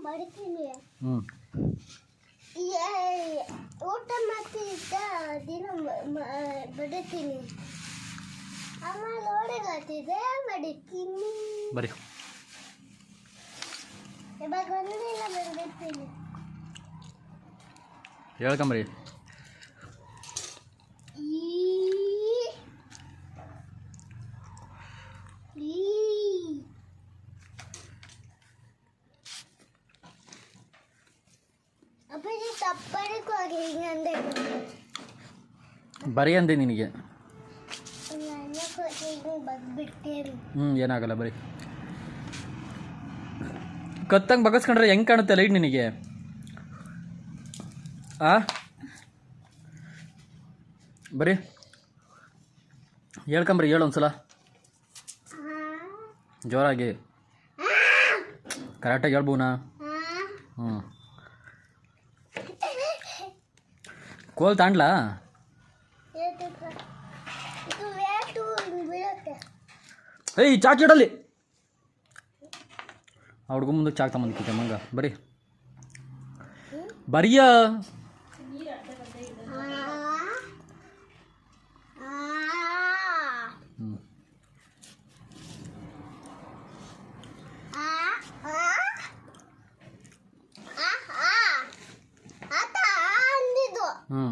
ಹ್ಞೂ ಊಟ ಮಾಡ್ತಿದ್ದ ದಿನ ಬಡಿತೀನಿ ಆಮೇಲೆ ಓಡಿಗಾತಿದ್ದೆ ಬಡಿತೀನಿ ಬರೀ ಇವಾಗ ಒಂದಿಲ್ಲ ಬಂದಿರ್ತೀನಿ ಹೇಳ್ಕೊಂಬರಿ ಅಪ್ಪಾಜಿ ತಪ್ಪಡಿಗೆ ಹೋಗಿ ಹಿಂಗಂದೆ ಬರೀ ಅಂದೆ ನಿನಗೆ ಬಂದ್ಬಿಟ್ಟೇನು ಏನಾಗಲ್ಲ ಬರೀ ಕತ್ತಂಗೆ ಬಗಸ್ಕೊಂಡ್ರೆ ಹೆಂಗೆ ಕಾಣುತ್ತೆ ಲೈಟ್ ನಿನಗೆ ಬರೀ ಹೇಳ್ಕೊಂಬರಿ ಹೇಳು ಒಂದ್ಸಲ ಜೋರಾಗಿ ಕರೆಕ್ಟಾಗಿ ಹೇಳ್ಬೋನಾ ಹ್ಞೂ ಕೋಲ್ ತಾಂಡ್ಲಾ ಏಯ್ ಚಾಕ್ ಇಡಲಿ ಹುಡ್ಗ ಮುಂದಕ್ಕೆ ಚಾಕ್ ತಗೊಂಬಂದಿಕ್ಕೆ ಮಂಗ ಬರೀ ಬರಿಯ ಹ್ಞೂ